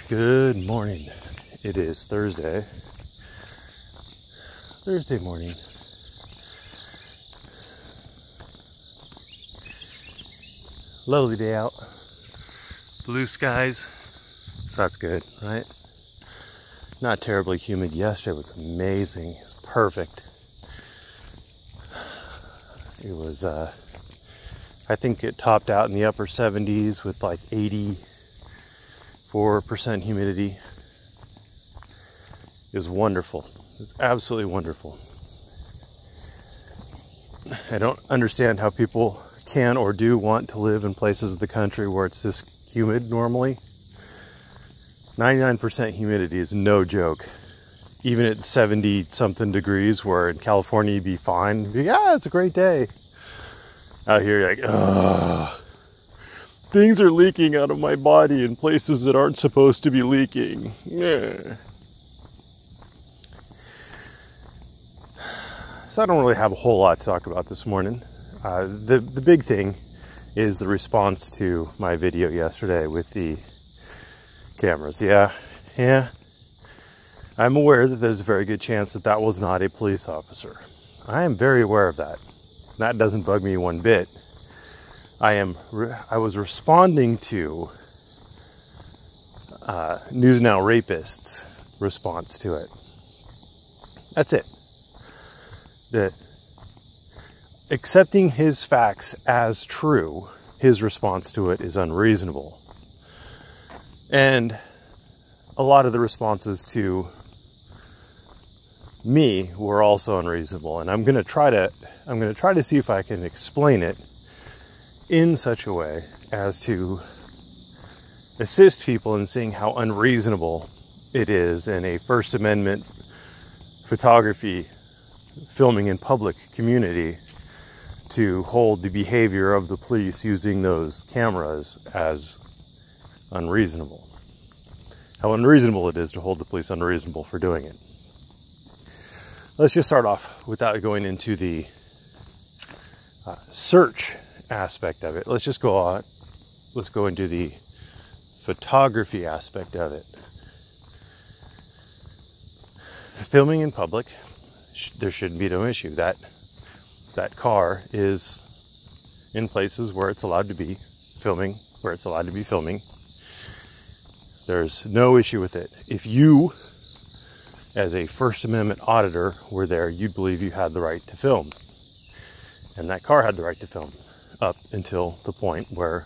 Good morning. It is Thursday morning. Lovely day out. Blue skies. So that's good, right? Not terribly humid. Yesterday was amazing. It was perfect. It was, I think it topped out in the upper 70s with like 84% humidity. It was wonderful. It's absolutely wonderful. I don't understand how people can or do want to live in places of the country where it's this humid normally. 99% humidity is no joke. Even at 70 something degrees, where in California you'd be fine. Yeah, it's a great day. Out here you're like, ugh. Things are leaking out of my body in places that aren't supposed to be leaking. Yeah. So I don't really have a whole lot to talk about this morning. The big thing is the response to my video yesterday with the cameras. Yeah. I'm aware that there's a very good chance that that was not a police officer. I am very aware of that. That doesn't bug me one bit. I was responding to News Now Rapist's response to it. That's it. That accepting his facts as true, his response to it is unreasonable. And a lot of the responses to me were also unreasonable. And I'm going to try to see if I can explain it in such a way as to assist people in seeing how unreasonable it is in a First Amendment photography filming in public community to hold the behavior of the police using those cameras as unreasonable. How unreasonable it is to hold the police unreasonable for doing it. Let's just start off without going into the search aspect of it. Let's go into the photography aspect of it. Filming in public, there shouldn't be no issue. That car is in places where it's allowed to be filming, There's no issue with it. If you, as a First Amendment auditor, were there, you'd believe you had the right to film. And that car had the right to film up until the point where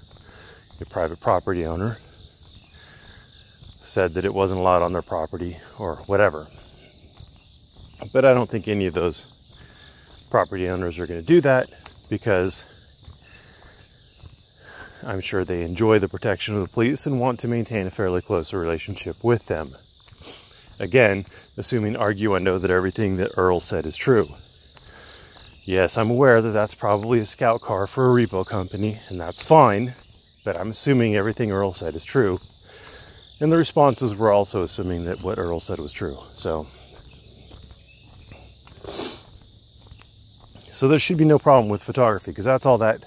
a private property owner said that it wasn't allowed on their property or whatever. But I don't think any of those property owners are going to do that, because I'm sure they enjoy the protection of the police and want to maintain a fairly close relationship with them. Again, assuming arguendo that everything that Earl said is true. Yes, I'm aware that that's probably a scout car for a repo company, and that's fine, but I'm assuming everything Earl said is true. And the responses were also assuming that what Earl said was true. So there should be no problem with photography, because that's all that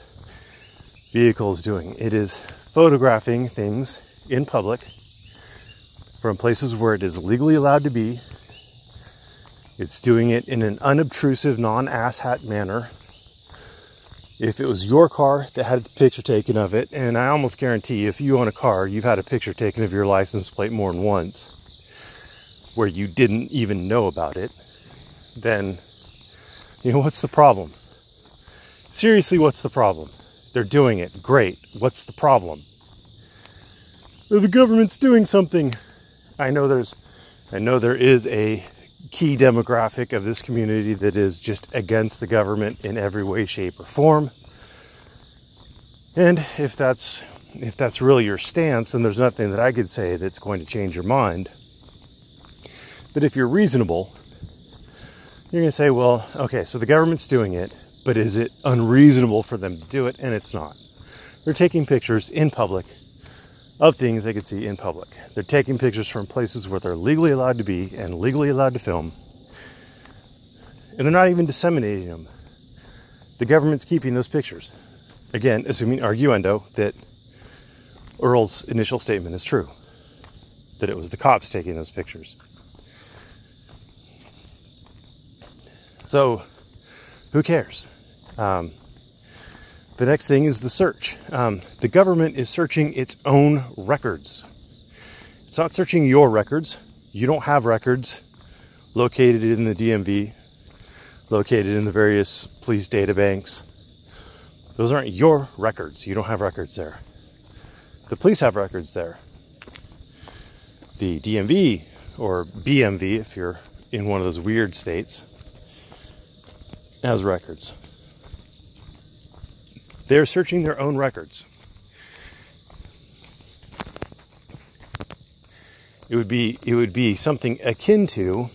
vehicle is doing. It is photographing things in public from places where it is legally allowed to be. It's doing it in an unobtrusive, non-asshat manner. If it was your car that had a picture taken of it, and I almost guarantee if you own a car, you've had a picture taken of your license plate more than once, where you didn't even know about it, then, what's the problem? Seriously, what's the problem? They're doing it. Great. What's the problem? The government's doing something. I know there is a key demographic of this community that is just against the government in every way, shape, or form. And if that's really your stance, then there's nothing that I could say that's going to change your mind. But if you're reasonable, you're going to say, well, okay, so the government's doing it, but is it unreasonable for them to do it? And it's not. They're taking pictures in public of things they could see in public. They're taking pictures from places where they're legally allowed to be and legally allowed to film. And they're not even disseminating them. The government's keeping those pictures. Again, assuming arguendo that Earl's initial statement is true. that it was the cops taking those pictures. So, who cares? The next thing is the search. The government is searching its own records. It's not searching your records. You don't have records located in the DMV, located in the various police data banks. Those aren't your records. You don't have records there. The police have records there. The DMV, or BMV, if you're in one of those weird states, has records. They're searching their own records. It would be something akin to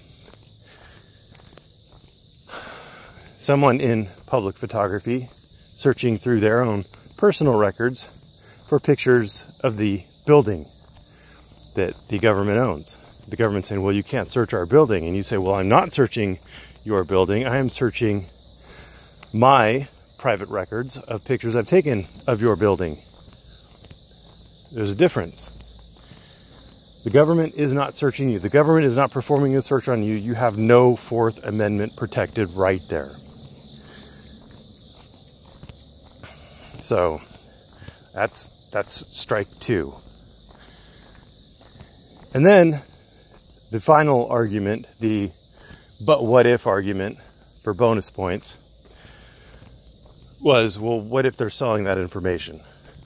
someone in public photography searching through their own personal records for pictures of the building that the government owns. The government saying, well, you can't search our building. And you say, well, I'm not searching your building. I am searching my private records of pictures I've taken of your building. There's a difference. The government is not searching you. The government is not performing a search on you. You have no Fourth Amendment protected right there. So that's strike two. And then the final argument, the but what if argument for bonus points, was, well, what if they're selling that information?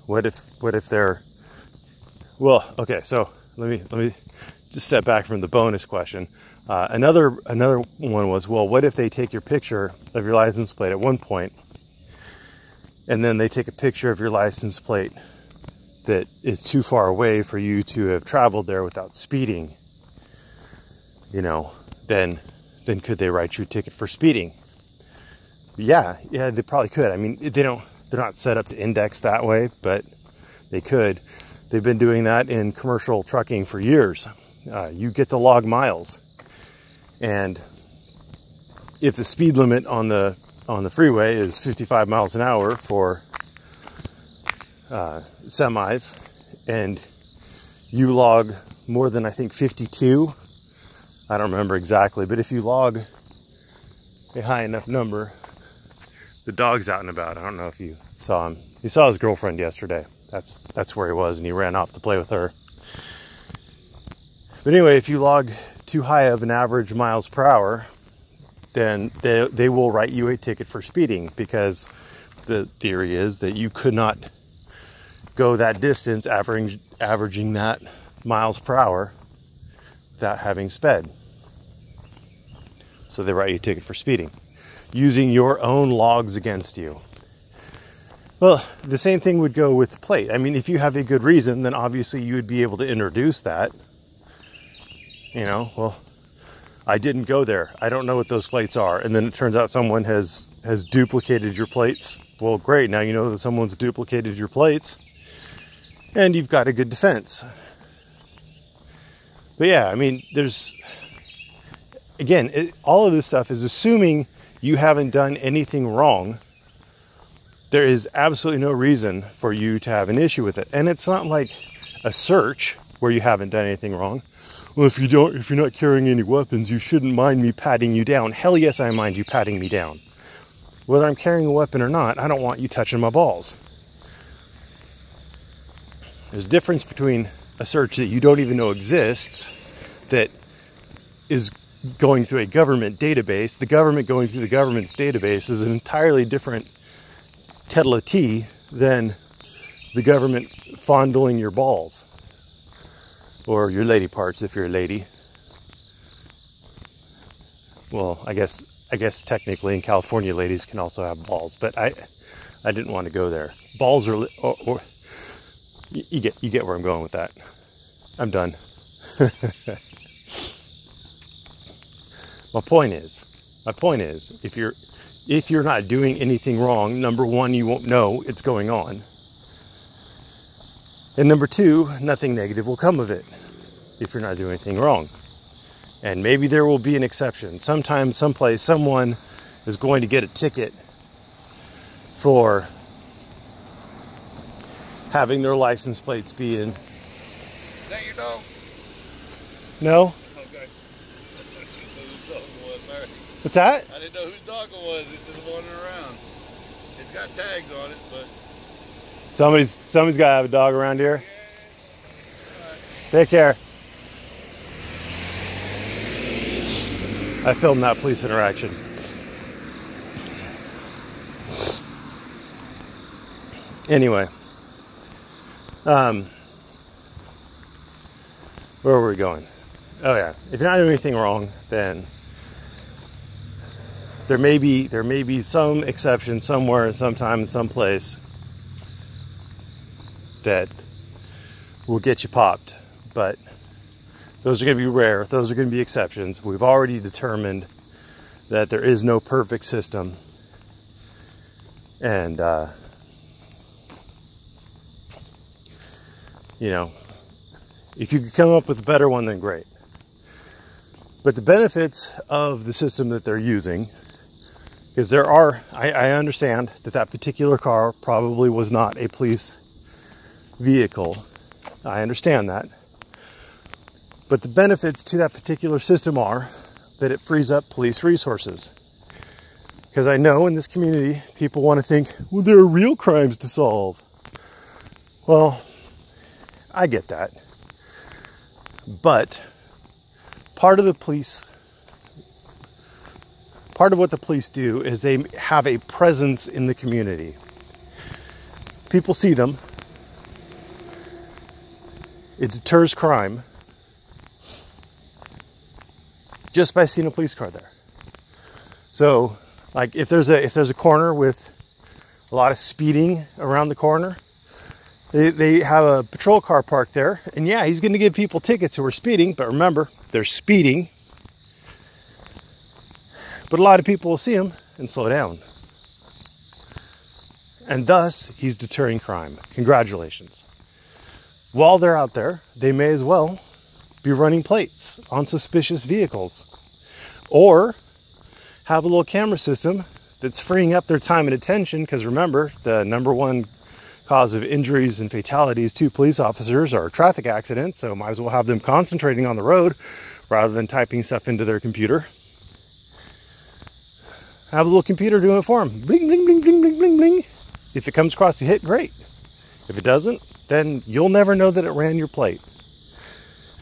What if they're, well, okay, so let me just step back from the bonus question. Another one was, well, what if they take your picture of your license plate at one point, and then they take a picture of your license plate that is too far away for you to have traveled there without speeding? You know, then could they write you a ticket for speeding? Yeah, they probably could. I mean, they're not set up to index that way, but they could. They've been doing that in commercial trucking for years. You get to log miles, and if the speed limit on the freeway is 55 miles an hour for semis, and you log more than, I think, 52, I don't remember exactly, but if you log a high enough number, the dog's out and about. I don't know if you saw him. He saw his girlfriend yesterday. That's where he was, and he ran off to play with her. But anyway, if you log too high of an average miles per hour, then they will write you a ticket for speeding, because the theory is that you could not go that distance averaging that miles per hour without having sped. So they write you a ticket for speeding, using your own logs against you. Well, the same thing would go with the plate. I mean, if you have a good reason, then obviously you would be able to introduce that. You know, well, I didn't go there. I don't know what those plates are. And then it turns out someone has duplicated your plates. Well, great. Now you know that someone's duplicated your plates, and you've got a good defense. But yeah, I mean, all of this stuff is assuming you haven't done anything wrong. There is absolutely no reason for you to have an issue with it. And it's not like a search where you haven't done anything wrong. Well, if you're not carrying any weapons, you shouldn't mind me patting you down. Hell yes, I mind you patting me down. Whether I'm carrying a weapon or not, I don't want you touching my balls. There's a difference between a search that you don't even know exists, that is going through a government database. The government going through the government's database is an entirely different kettle of tea than the government fondling your balls, or your lady parts if you're a lady. Well, I guess technically in California ladies can also have balls, but I didn't want to go there. Balls are or you get where I'm going with that. I'm done. My point is, if you're not doing anything wrong, number one, you won't know it's going on. And number two, nothing negative will come of it if you're not doing anything wrong. And maybe there will be an exception. Sometime, someplace, someone is going to get a ticket for having their license plates be in. Is that your dog? No? Okay. What's that? I didn't know whose dog it was. It's just wandering around. It's got tags on it, but Somebody's got to have a dog around here. yeah. All right. Take care. I filmed that police interaction. Anyway, where were we going? Oh yeah, if you're not doing anything wrong, then there may be some exception somewhere, sometime, someplace that will get you popped, but those are going to be rare. Those are going to be exceptions. We've already determined that there is no perfect system, and you know, if you could come up with a better one, then great. But the benefits of the system that they're using, because there are, I understand that particular car probably was not a police vehicle. I understand that. But the benefits to that particular system are that it frees up police resources. Because I know in this community, people want to think, well, there are real crimes to solve. Well, I get that. But part of what the police do is they have a presence in the community. People see them. It deters crime just by seeing a police car there. So, like if there's a corner with a lot of speeding around the corner, they have a patrol car parked there, and yeah, he's going to give people tickets who are speeding, but remember, they're speeding. But a lot of people will see him and slow down. And thus, he's deterring crime. Congratulations. While they're out there, they may as well be running plates on suspicious vehicles. Or have a little camera system that's freeing up their time and attention, because remember, the number one cause of injuries and fatalities to police officers are traffic accidents, so might as well have them concentrating on the road rather than typing stuff into their computer. Have a little computer doing it for them. Bling, bling, bling, bling, bling, bling, bling. If it comes across the hit, great. If it doesn't, then you'll never know that it ran your plate.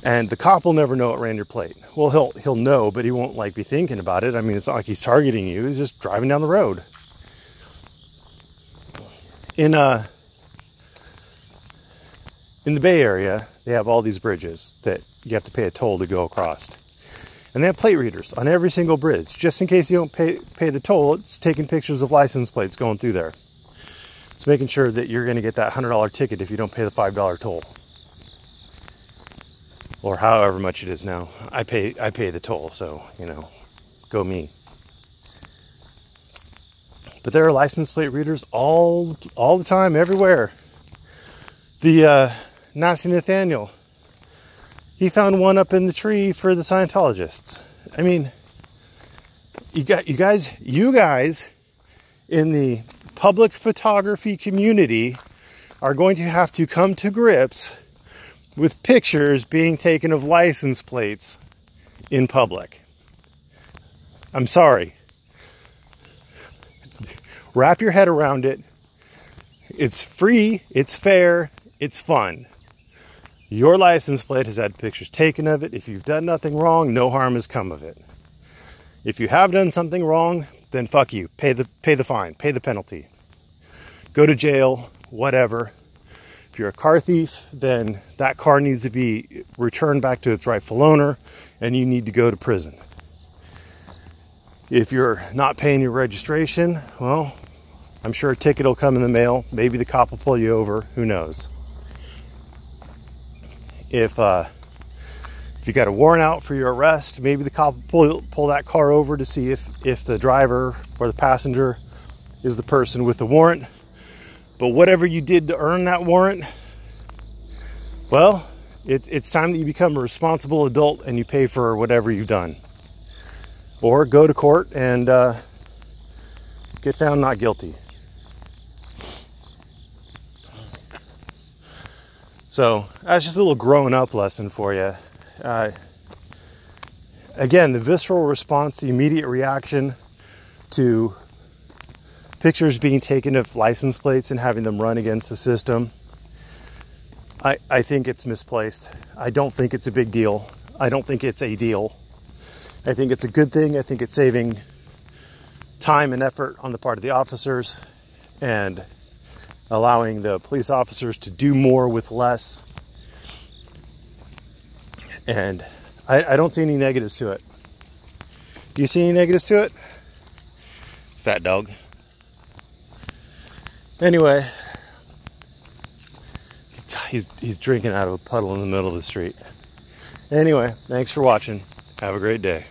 And the cop will never know it ran your plate. Well, he'll know, but he won't like be thinking about it. I mean, it's not like he's targeting you. He's just driving down the road. In the Bay Area, they have all these bridges that you have to pay a toll to go across. And they have plate readers on every single bridge. Just in case you don't pay the toll, it's taking pictures of license plates going through there. It's making sure that you're going to get that $100 ticket if you don't pay the $5 toll. Or however much it is now. I pay the toll, so, you know, go me. But there are license plate readers all the time, everywhere. The Nasty Nathaniel, he found one up in the tree for the Scientologists. I mean, you guys in the public photography community are going to have to come to grips with pictures being taken of license plates in public. I'm sorry. Wrap your head around it. It's free, it's fair, it's fun. Your license plate has had pictures taken of it. If you've done nothing wrong, no harm has come of it. If you have done something wrong, then fuck you. Pay the fine, pay the penalty. Go to jail, whatever. If you're a car thief, then that car needs to be returned back to its rightful owner, and you need to go to prison. If you're not paying your registration, well, I'm sure a ticket will come in the mail. Maybe the cop will pull you over. Who knows? If you got a warrant out for your arrest, maybe the cop will pull that car over to see if the driver or the passenger is the person with the warrant. But whatever you did to earn that warrant, well, it's time that you become a responsible adult and you pay for whatever you've done. Or go to court and get found not guilty. So that's just a little growing up lesson for you. again, the visceral response, the immediate reaction to pictures being taken of license plates and having them run against the system, I think it's misplaced. I don't think it's a big deal. I don't think it's a deal. I think it's a good thing. I think it's saving time and effort on the part of the officers and allowing the police officers to do more with less. And I don't see any negatives to it. Do you see any negatives to it? Fat dog. Anyway, he's drinking out of a puddle in the middle of the street. Anyway, thanks for watching. Have a great day.